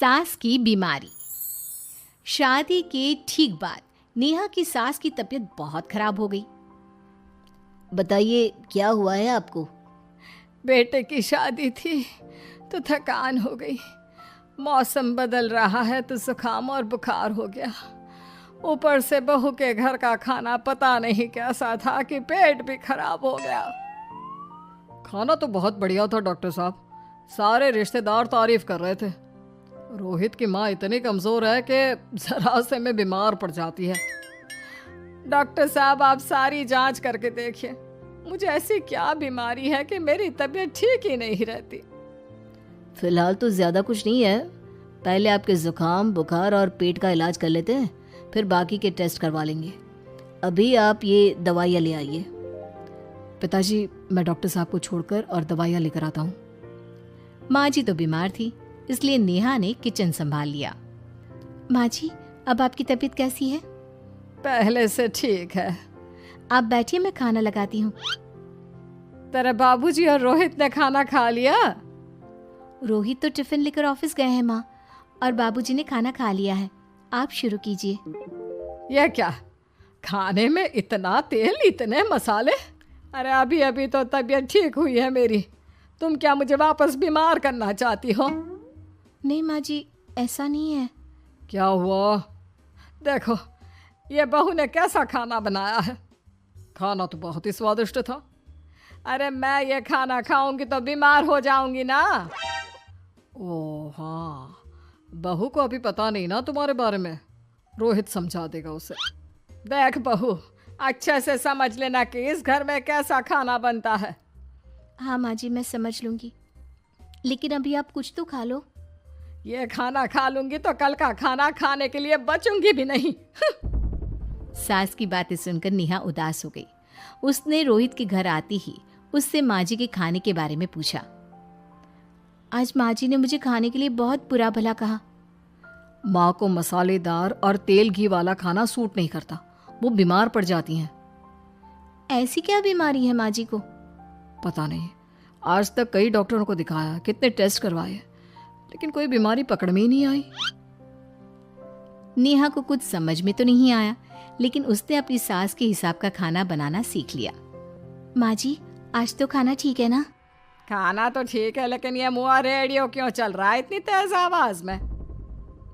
सास की बीमारी। शादी के ठीक बाद नेहा की सास की तबीयत बहुत खराब हो गई। बताइए क्या हुआ है आपको? बेटे की शादी थी तो थकान हो गई। मौसम बदल रहा है तो जुकाम और बुखार हो गया। ऊपर से बहू के घर का खाना पता नहीं कैसा था कि पेट भी खराब हो गया। खाना तो बहुत बढ़िया था डॉक्टर साहब, सारे रिश्तेदार तारीफ कर रहे थे। रोहित की माँ इतनी कमज़ोर है कि जरा से में बीमार पड़ जाती है। डॉक्टर साहब आप सारी जांच करके देखिए, मुझे ऐसी क्या बीमारी है कि मेरी तबीयत ठीक ही नहीं रहती। फिलहाल तो ज़्यादा कुछ नहीं है, पहले आपके जुकाम बुखार और पेट का इलाज कर लेते हैं, फिर बाकी के टेस्ट करवा लेंगे। अभी आप ये दवाइयाँ ले आइए। पिताजी मैं डॉक्टर साहब को छोड़कर और दवाइयाँ लेकर आता हूँ। माँ जी तो बीमार थी, इसलिए नेहा ने किचन संभाल लिया। माँ जी अब आपकी तबीयत कैसी है? पहले से ठीक है। आप बैठिए, मैं खाना लगाती हूँ। तेरे बाबूजी और रोहित ने खाना खा लिया? रोहित तो टिफिन लेकर ऑफिस गए हैं माँ, और बाबूजी ने खाना खा लिया है। आप शुरू कीजिए। यह क्या, खाने में इतना तेल इतने मसाले? अरे अभी अभी तो तबीयत ठीक हुई है मेरी, तुम क्या मुझे वापस बीमार करना चाहती हो? नहीं माँ जी, ऐसा नहीं है। क्या हुआ? देखो ये बहू ने कैसा खाना बनाया है। खाना तो बहुत ही स्वादिष्ट था। अरे मैं ये खाना खाऊंगी तो बीमार हो जाऊंगी ना। ओह हाँ, बहू को अभी पता नहीं ना तुम्हारे बारे में, रोहित समझा देगा उसे। देख बहू, अच्छे से समझ लेना कि इस घर में कैसा खाना बनता है। हाँ माँ जी, मैं समझ लूँगी, लेकिन अभी आप कुछ तो खा लो। ये खाना खा लूंगी तो कल का खाना खाने के लिए बचूंगी भी नहीं। सास की बातें सुनकर नेहा उदास हो गई। उसने रोहित के घर आते ही उससे माँ जी के खाने के बारे में पूछा। आज माँ जी ने मुझे खाने के लिए बहुत बुरा भला कहा। माँ को मसालेदार और तेल घी वाला खाना सूट नहीं करता, वो बीमार पड़ जाती हैं। ऐसी क्या बीमारी है माँ जी को? पता नहीं, आज तक कई डॉक्टरों को दिखाया, कितने टेस्ट करवाए, लेकिन कोई बीमारी पकड़ में ही नहीं आई। नेहा को कुछ समझ में तो नहीं आया, लेकिन उसने अपनी सास के हिसाब का खाना बनाना सीख लिया। माँ जी आज तो खाना ठीक है ना? खाना तो ठीक है, लेकिन ये मुआ रेडियो क्यों चल रहा है इतनी तेज आवाज में?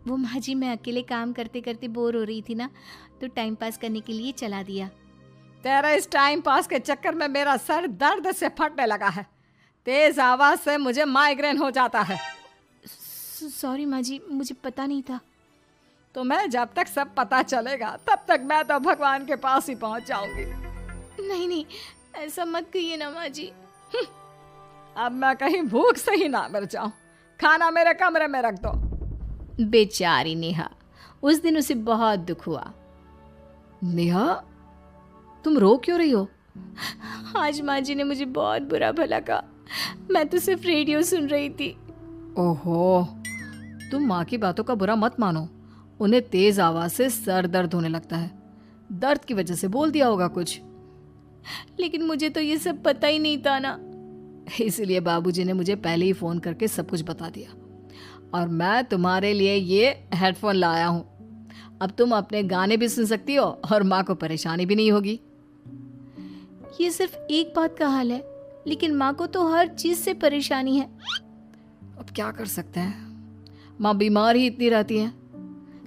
वो माँ जी मैं अकेले काम करते करते बोर हो रही थी ना, तो टाइम पास करने के लिए चला दिया। तेरा इस टाइम पास के चक्कर में मेरा सर दर्द से फटने लगा है। तेज आवाज से मुझे माइग्रेन हो जाता है। सॉरी माँ जी, मुझे पता नहीं था। तुम्हें जब तक सब पता चलेगा तब तक मैं तो भगवान के पास ही पहुंच जाऊंगी। नहीं नहीं, ऐसा मत कहिए ना माँ जी। अब मैं कहीं भूख से ही ना मर जाऊं। खाना मेरे कमरे में रख दो। बेचारी नेहा, उस दिन उसे बहुत दुख हुआ। नेहा तुम रो क्यों रही हो? आज माँ जी ने मुझे बहुत बुरा भला कहा, मैं तो सिर्फ रेडियो सुन रही थी। ओहो, तुम माँ की बातों का बुरा मत मानो, उन्हें तेज आवाज से सर दर्द होने लगता है, दर्द की वजह से बोल दिया होगा कुछ। लेकिन मुझे तो ये सब पता ही नहीं था ना। इसीलिए बाबूजी ने मुझे पहले ही फोन करके सब कुछ बता दिया, और मैं तुम्हारे लिए ये हेडफोन लाया हूँ। अब तुम अपने गाने भी सुन सकती हो और माँ को परेशानी भी नहीं होगी। ये सिर्फ एक बात का हाल है, लेकिन माँ को तो हर चीज से परेशानी है। अब क्या कर सकते हैं, माँ बीमार ही इतनी रहती है।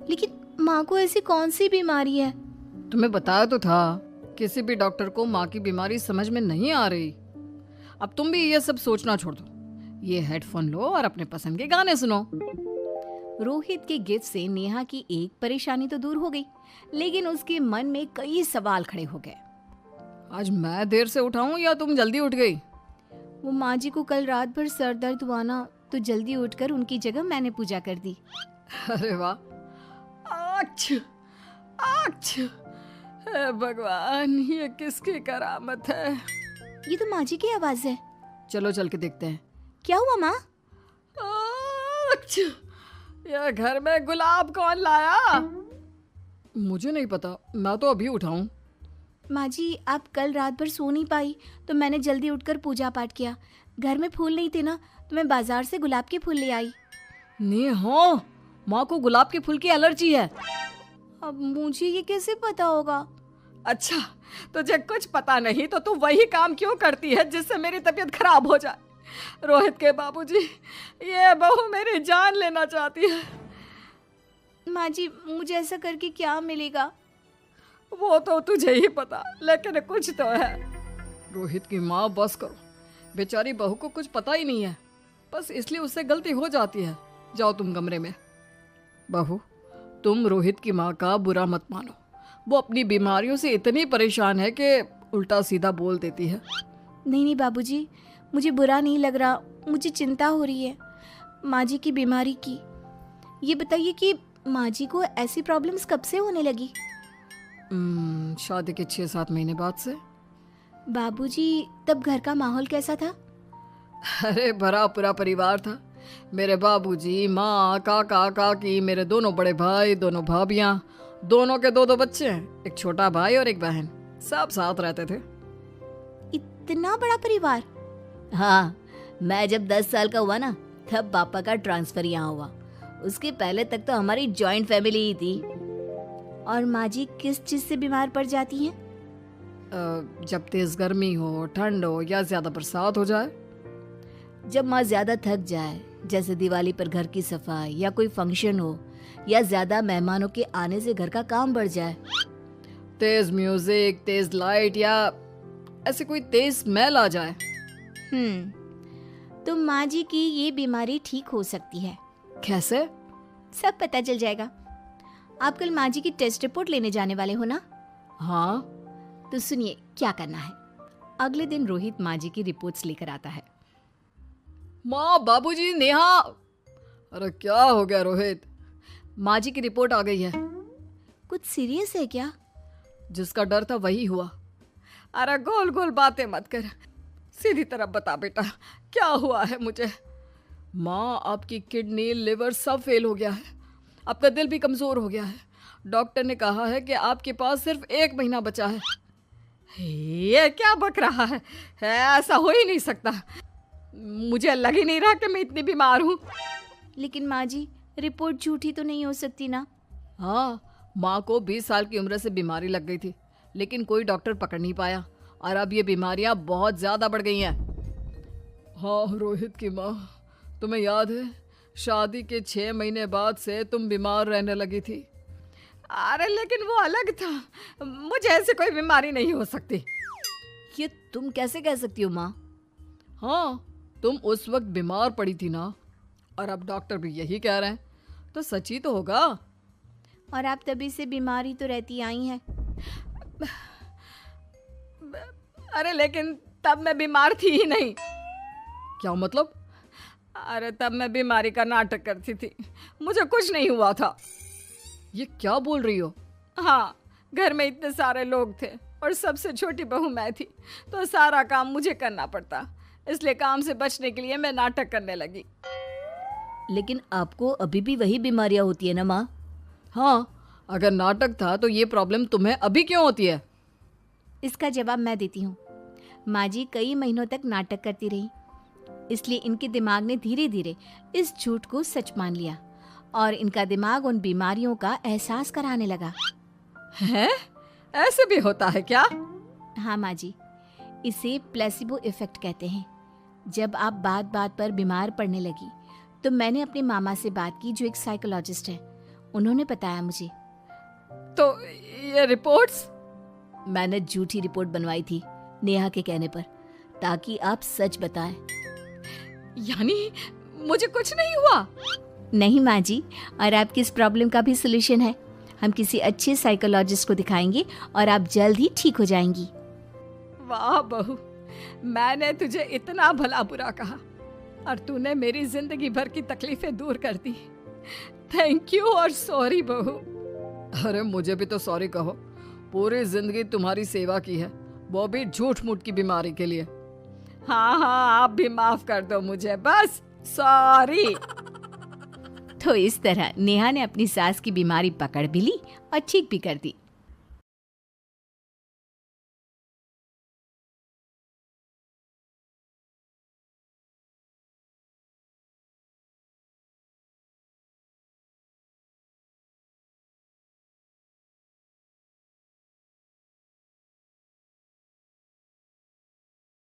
लेकिन माँ को ऐसी कौन सी बीमारी है? तुम्हें बताया तो था, किसी भी डॉक्टर को माँ की बीमारी समझ में नहीं आ रही। अब तुम भी ये सब सोचना छोड़ दो, ये हेडफोन लो और अपने पसंद के गाने सुनो। रोहित के गिफ्ट से नेहा की एक परेशानी तो दूर हो गई, लेकिन उसके मन में कई सवाल खड़े हो गए। आज मैं देर से उठाऊं या तुम जल्दी उठ गई? वो माँ जी को कल रात भर सर दर्द हुआ ना, तो जल्दी उठकर उनकी जगह मैंने पूजा कर दी। अरे वाह, आछ, आछ, हे भगवान, ये किसकी करामत है? ये तो माँ जी की आवाज है। चलो चल के देखते हैं। क्या हुआ माँ? आछ, यह घर में गुलाब कौन लाया? मुझे नहीं पता, मैं तो अभी उठा हूँ। माँ जी आप कल रात भर सो नहीं पाई, तो मैंने जल्दी उठकर पूजा पाठ किया। घर में फूल नहीं थे ना, तो मैं बाजार से गुलाब के फूल ले आई। नेहा, माँ को गुलाब के फूल की एलर्जी है। अब मुझे ये कैसे पता होगा? अच्छा, तुझे कुछ पता नहीं तो तू वही काम क्यों करती है जिससे मेरी तबीयत खराब हो जाए? रोहित के बाबूजी, ये बहू मेरी जान लेना चाहती है। माँ जी, मुझे ऐसा करके क्या मिलेगा? वो तो तुझे ही पता, लेकिन कुछ तो है। रोहित की माँ, बस करो। बेचारी बहू को कुछ पता ही नहीं है, बस इसलिए उससे गलती हो जाती है। जाओ तुम कमरे में। बहू, तुम रोहित की माँ का बुरा मत मानो। वो अपनी बीमारियों से इतनी परेशान है कि उल्टा सीधा बोल देती है। नहीं नहीं बाबूजी, मुझे बुरा नहीं लग रहा, मुझे चिंता हो रही है माँ जी की बीमारी की। ये बताइए कि माँ जी को ऐसी प्रॉब्लम्स कब से होने लगी? शादी के 6-7 महीने बाद से। बाबूजी, तब घर का माहौल कैसा था? अरे भरा पूरा परिवार था। मेरे बाबूजी, माँ, काका, काकी, मेरे दोनों बड़े भाई, दोनों भाभियाँ, दोनों के 2-2 बच्चे हैं, एक छोटा भाई और एक बहन। सब साथ रहते थे। इतना बड़ा परिवार? हाँ, मैं जब 10 साल का हुआ ना, तब पापा का ट्रांसफर यहाँ हुआ। उसके पहले तक तो हमारी जॉइंट फैमिली ही थी। और माँ जी किस चीज से बीमार पड़ जाती हैं? जब तेज गर्मी हो, ठंड हो या ज्यादा बरसात हो जाए। जब माँ ज्यादा थक जाए, जैसे दिवाली पर घर की सफाई या कोई फंक्शन हो, या ज्यादा मेहमानों के आने से घर का काम बढ़ जाए। तेज म्यूजिक, तेज लाइट या ऐसे कोई तेज स्मेल आ जाए। तो माँ जी की ये बीमारी ठीक हो सकती है। कैसे? सब पता चल जाएगा। आप कल माँ जी की टेस्ट रिपोर्ट लेने जाने वाले हो ना? हाँ। तो सुनिए क्या करना है। अगले दिन रोहित माँ जी की रिपोर्ट्स लेकर आता है। माँ, बाबूजी, नेहा। अरे क्या हो गया रोहित? माँ जी की रिपोर्ट आ गई है। कुछ सीरियस है क्या? जिसका डर था वही हुआ। अरे गोल गोल बातें मत कर, सीधी तरफ बता बेटा, क्या हुआ है मुझे? माँ, आपकी किडनी, लिवर सब फेल हो गया है। आपका दिल भी कमजोर हो गया है। डॉक्टर ने कहा है कि आपके पास सिर्फ 1 महीना बचा है। ये क्या बक रहा है? ऐसा हो ही नहीं सकता। मुझे लग ही नहीं रहा कि मैं इतनी बीमार हूँ। लेकिन माँ जी, रिपोर्ट झूठी तो नहीं हो सकती ना? हाँ, माँ को 20 साल की उम्र से बीमारी लग गई थी, लेकिन कोई डॉक्टर पकड़ नहीं पाया और अब ये बीमारियां बहुत ज्यादा बढ़ गई हैं। हाँ रोहित की माँ, तुम्हें याद है शादी के 6 महीने बाद से तुम बीमार रहने लगी थी। अरे लेकिन वो अलग था, मुझे ऐसे कोई बीमारी नहीं हो सकती। ये तुम कैसे कह सकती हो माँ? हाँ, तुम उस वक्त बीमार पड़ी थी ना, और अब डॉक्टर भी यही कह रहे हैं, तो सच ही तो होगा। और आप तभी से बीमारी तो रहती आई हैं। अरे लेकिन तब मैं बीमार थी ही नहीं। क्या मतलब? अरे तब मैं बीमारी का नाटक करती थी, मुझे कुछ नहीं हुआ था। ये क्या बोल रही हो? हाँ, घर में इतने सारे लोग थे और सबसे छोटी बहू मैं थी, तो सारा काम मुझे करना पड़ता, इसलिए काम से बचने के लिए मैं नाटक करने लगी। लेकिन आपको अभी भी वही बीमारियां होती है ना माँ? हाँ, अगर नाटक था तो ये प्रॉब्लम तुम्हें अभी क्यों होती है? इसका जवाब मैं देती हूँ। माँ जी कई महीनों तक नाटक करती रही, इसलिए इनके दिमाग ने धीरे धीरे इस झूठ को सच मान लिया और इनका दिमाग उन बीमारियों का एहसास कराने लगा। हैं? ऐसे भी होता है क्या? हाँ माँ जी, इसे प्लेसिबो इफेक्ट कहते हैं। जब आप बात बात पर बीमार पड़ने लगी तो मैंने अपने मामा से बात की, जो एक साइकोलॉजिस्ट है। उन्होंने बताया मुझे। तो ये रिपोर्ट्स? मैंने झूठी रिपोर्ट बनवाई थी नेहा के कहने पर, ताकि आप सच बताएं। यानी मुझे कुछ नहीं हुआ? नहीं माँ जी, और आपकी इस प्रॉब्लम का भी सोल्यूशन है। हम किसी अच्छे साइकोलॉजिस्ट को दिखाएंगे और आप जल्द ही ठीक हो जाएंगी। वाह बहू, मैंने तुझे इतना भला बुरा कहा और तूने मेरी जिंदगी भर की तकलीफें दूर कर दी। थैंक यू और सॉरी बहू। अरे मुझे भी तो सॉरी कहो, पूरी जिंदगी तुम्हारी सेवा की है, वो भी झूठ मूठ की बीमारी के लिए। हाँ हाँ, आप भी माफ कर दो मुझे, बस सॉरी। तो इस तरह नेहा ने अपनी सास की बीमारी पकड़ भी ली और ठीक भी कर दी।